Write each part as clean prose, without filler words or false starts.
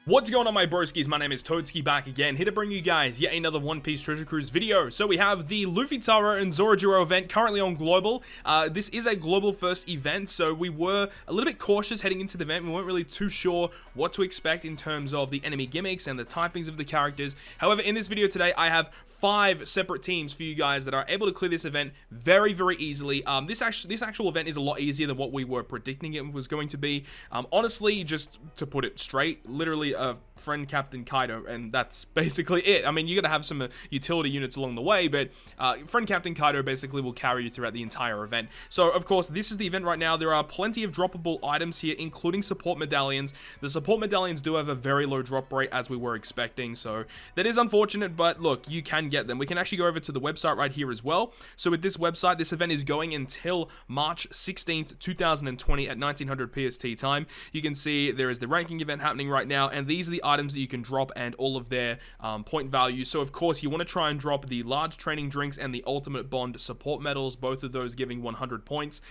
What's going on, my broskiis? My name is Toadskii, back again, here to bring you guys yet another One Piece Treasure Cruise video. So we have the LUFFYTARO and ZOROJURO event currently on Global. This is a global first event, so we were a little bit cautious heading into the event. We weren't really too sure what to expect in terms of the enemy gimmicks and the typings of the characters. However, in this video today, I have 5 separate teams for you guys that are able to clear this event very, very easily. This actual event is a lot easier than what we were predicting it was going to be. Honestly, just to put it straight, literally a friend Captain Kaido, and that's basically it. I mean, you're gonna have some utility units along the way, but friend Captain Kaido basically will carry you throughout the entire event. So of course, this is the event right now. There are plenty of droppable items here, including support medallions. The support medallions do have a very low drop rate, as we were expecting, so that is unfortunate, but look, you can get them. We can actually go over to the website right here as well. So with this website, this event is going until March 16th, 2020 at 1900 PST time. You can see there is the ranking event happening right now, and these are the items that you can drop and all of their point values. So of course, you want to try and drop the large training drinks and the ultimate bond support medals, both of those giving 100 points.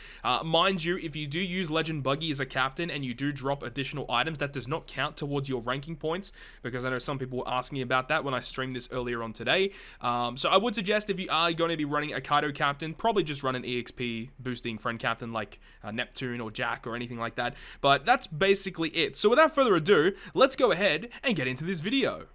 Mind you, if you do use Legend Buggy as a captain and you do drop additional items, that does not count towards your ranking points, because I know some people were asking about that when I streamed this earlier on today. So I would suggest, if you are going to be running a Kaido captain, probably just run an EXP boosting friend captain like Neptune or Jack or anything like that. But that's basically it. So without further ado, let's go ahead and get into this video.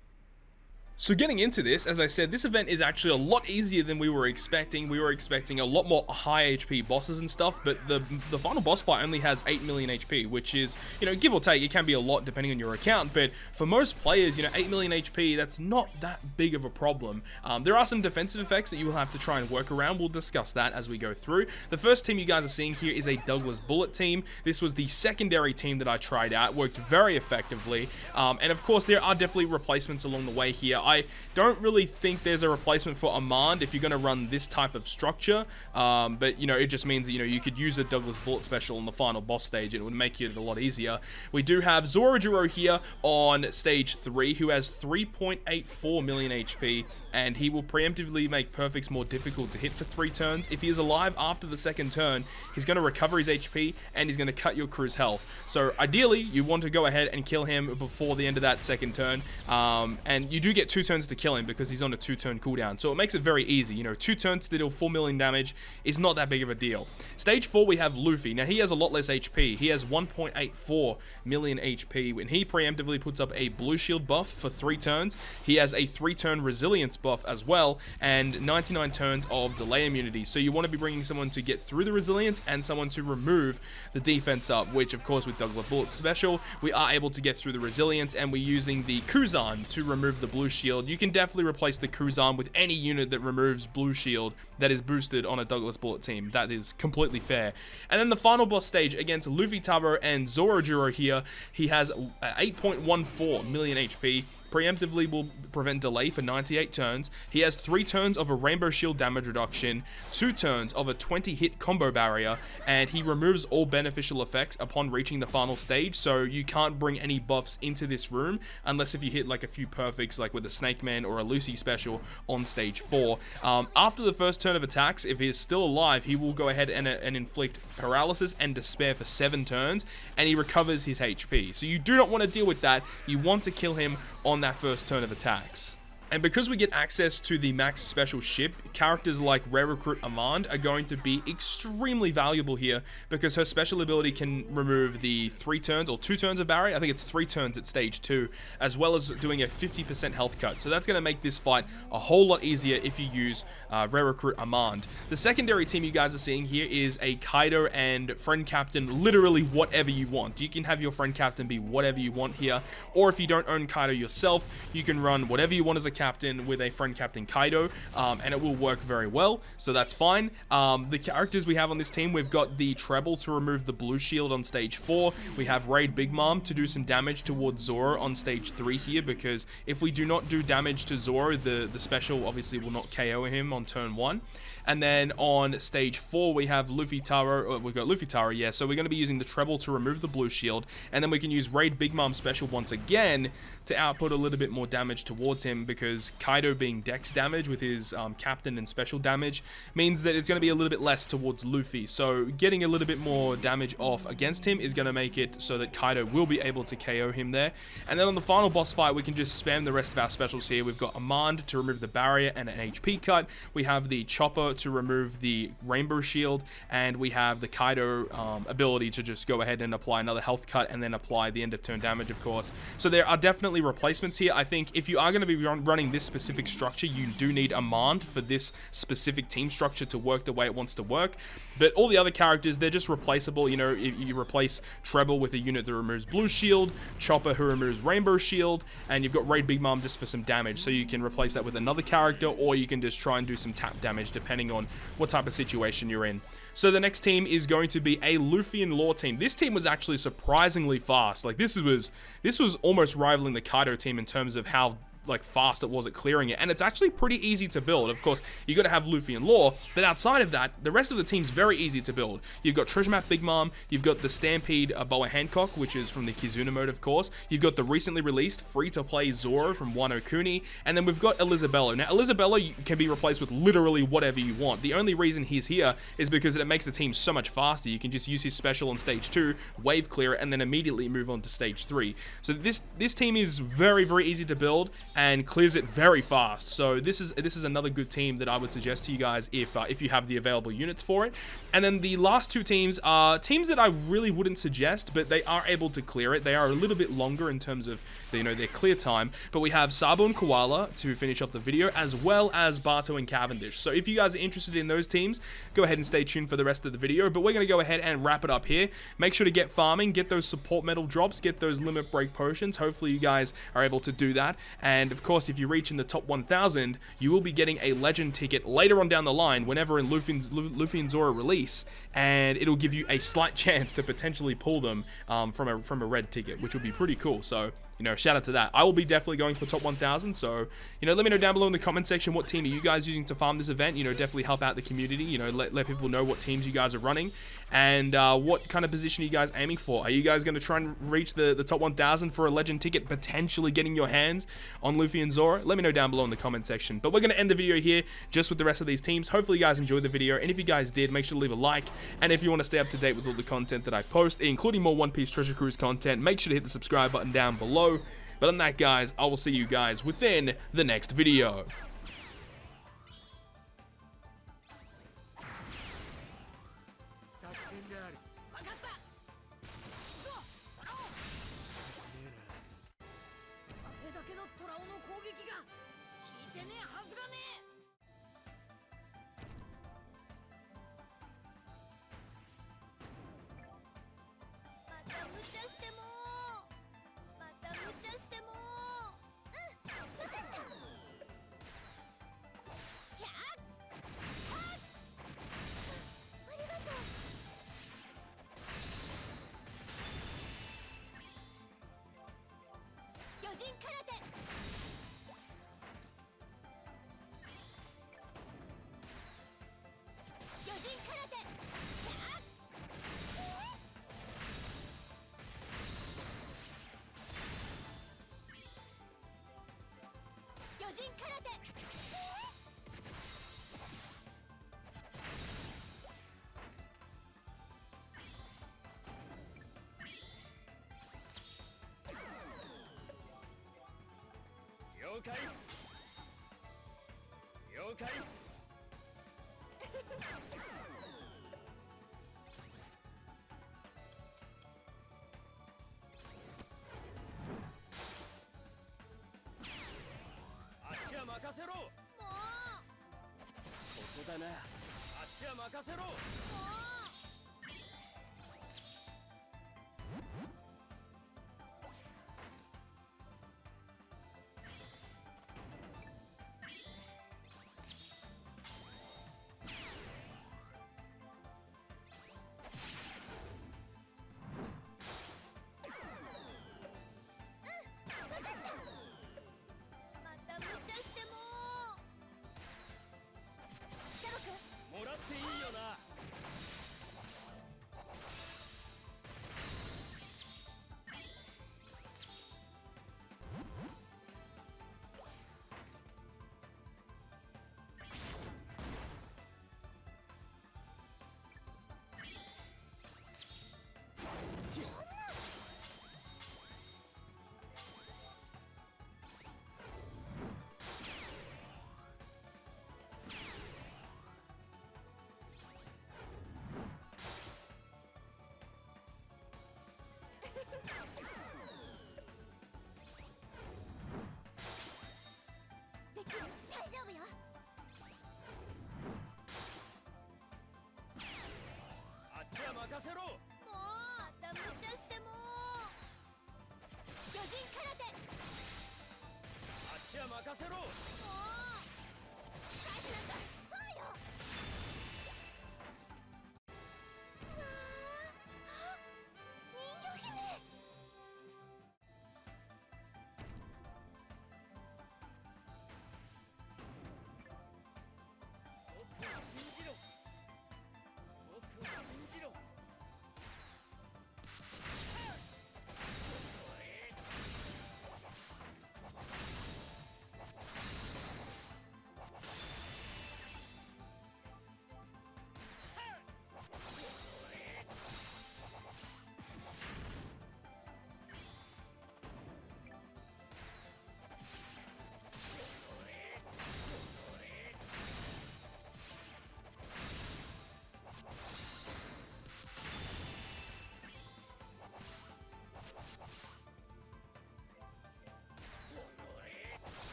So getting into this, as I said, this event is actually a lot easier than we were expecting. We were expecting a lot more high HP bosses and stuff, but the final boss fight only has 8 million HP, which is, you know, give or take, it can be a lot depending on your account, but for most players, you know, 8 million HP, that's not that big of a problem. There are some defensive effects that you will have to try and work around. We'll discuss that as we go through. The first team you guys are seeing here is a Douglas Bullet team. This was the secondary team that I tried out. Worked very effectively, and of course, there are definitely replacements along the way here. I don't really think there's a replacement for Amand if you're going to run this type of structure, but you know, it just means that, you know, you could use a Douglas Bullet special in the final boss stage and it would make it a lot easier. We do have ZOROJURO here on stage 3, who has 3.84 million HP, and he will preemptively make perfects more difficult to hit for 3 turns. If he is alive after the second turn, he's going to recover his HP and he's going to cut your crew's health. So ideally, you want to go ahead and kill him before the end of that second turn, and you do get 2 turns to kill him because he's on a 2-turn cooldown, so it makes it very easy. You know, 2 turns to deal 4 million damage is not that big of a deal. Stage 4, we have Luffy. Now he has a lot less HP. He has 1.84 million HP. When he preemptively puts up a blue shield buff for 3 turns, he has a 3-turn resilience buff as well, and 99 turns of delay immunity. So you want to be bringing someone to get through the resilience and someone to remove the defense up, which of course with Douglas Bullet special, we are able to get through the resilience, and we're using the Kuzan to remove the blue shield. You can definitely replace the Kuzan with any unit that removes blue shield that is boosted on a Douglas Bullet team. That is completely fair. And then the final boss stage against LUFFYTARO and ZOROJURO here, he has 8.14 million HP. Preemptively will prevent delay for 98 turns. He has 3 turns of a rainbow shield damage reduction, 2 turns of a 20 hit combo barrier, and he removes all beneficial effects upon reaching the final stage, so you can't bring any buffs into this room unless if you hit like a few perfects like with a Snake Man or a Lucy special on stage 4. After the first turn of attacks, if he is still alive, he will go ahead and inflict paralysis and despair for 7 turns, and he recovers his HP. So you do not want to deal with that. You want to kill him on that first turn of attacks. And because we get access to the max special ship, characters like Rare Recruit Amand are going to be extremely valuable here, because her special ability can remove the 3 turns or 2 turns of barrier. I think it's 3 turns at stage 2, as well as doing a 50% health cut. So that's going to make this fight a whole lot easier if you use Rare Recruit Amand. The secondary team you guys are seeing here is a Kaido and friend captain, literally whatever you want. You can have your friend captain be whatever you want here, or if you don't own Kaido yourself, you can run whatever you want as a captain with a friend captain Kaido, and it will work very well, so that's fine. The characters we have on this team, we've got the Treble to remove the blue shield on stage 4. We have Raid Big Mom to do some damage towards Zoro on stage 3 here, because if we do not do damage to Zoro, the special obviously will not KO him on turn 1. And then on stage 4, we have LUFFYTARO, we've got LUFFYTARO, yeah, so we're going to be using the Treble to remove the blue shield, and then we can use Raid Big Mom special once again to output a little bit more damage towards him, because because Kaido being dex damage with his captain and special damage means that it's going to be a little bit less towards Luffy. So getting a little bit more damage off against him is going to make it so that Kaido will be able to KO him there. And then on the final boss fight, we can just spam the rest of our specials here. We've got Amand to remove the barrier and an HP cut. We have the Chopper to remove the rainbow shield, and we have the Kaido ability to just go ahead and apply another health cut and then apply the end of turn damage, of course. So there are definitely replacements here. I think if you are going to be running this specific structure, you do need Amand for this specific team structure to work the way it wants to work. But all the other characters, they're just replaceable. You know, you replace Treble with a unit that removes blue shield, Chopper who removes rainbow shield, and you've got Raid Big Mom just for some damage. So you can replace that with another character, or you can just try and do some tap damage depending on what type of situation you're in. So the next team is going to be a Luffy and Law team. This team was actually surprisingly fast. Like this was almost rivaling the Kaido team in terms of how like fast it was at clearing it, and it's actually pretty easy to build. Of course, you got to have Luffy and Law, but outside of that, the rest of the team's very easy to build. You've got Treasure Map Big Mom, you've got the Stampede Boa Hancock, which is from the Kizuna mode, of course. You've got the recently released free-to-play Zoro from Wano Kuni, and then we've got Elizabello. Now, Elizabello can be replaced with literally whatever you want. The only reason he's here is because it makes the team so much faster. You can just use his special on stage 2, wave clear it, and then immediately move on to stage 3. So this team is very, very easy to build and clears it very fast. So this is another good team that I would suggest to you guys if you have the available units for it. And then the last two teams are teams that I really wouldn't suggest, but they are able to clear it. They are a little bit longer in terms of their clear time, but we have Sabo and Coalla to finish off the video, as well as Bato and Cavendish. So if you guys are interested in those teams, go ahead and stay tuned for the rest of the video, but we're going to go ahead and wrap it up here. Make sure to get farming, get those support medal drops, get those limit break potions. Hopefully you guys are able to do that, and of course if you reach in the top 1,000, you will be getting a legend ticket later on down the line whenever in Luffy and Zoro release, and it'll give you a slight chance to potentially pull them from a red ticket, which would be pretty cool. So you know, shout out to that. I will be definitely going for top 1,000. So, you know, let me know down below in the comment section what team are you guys using to farm this event. You know, definitely help out the community. You know, let people know what teams you guys are running and what kind of position are you guys aiming for. Are you guys going to try and reach the top 1,000 for a legend ticket, potentially getting your hands on Luffy and Zoro? Let me know down below in the comment section. But we're going to end the video here just with the rest of these teams. Hopefully you guys enjoyed the video, and if you guys did, make sure to leave a like. And if you want to stay up to date with all the content that I post, including more One Piece Treasure Cruise content, make sure to hit the subscribe button down below. But on that, guys, I will see you guys within the next video. Okay. You okay? せろ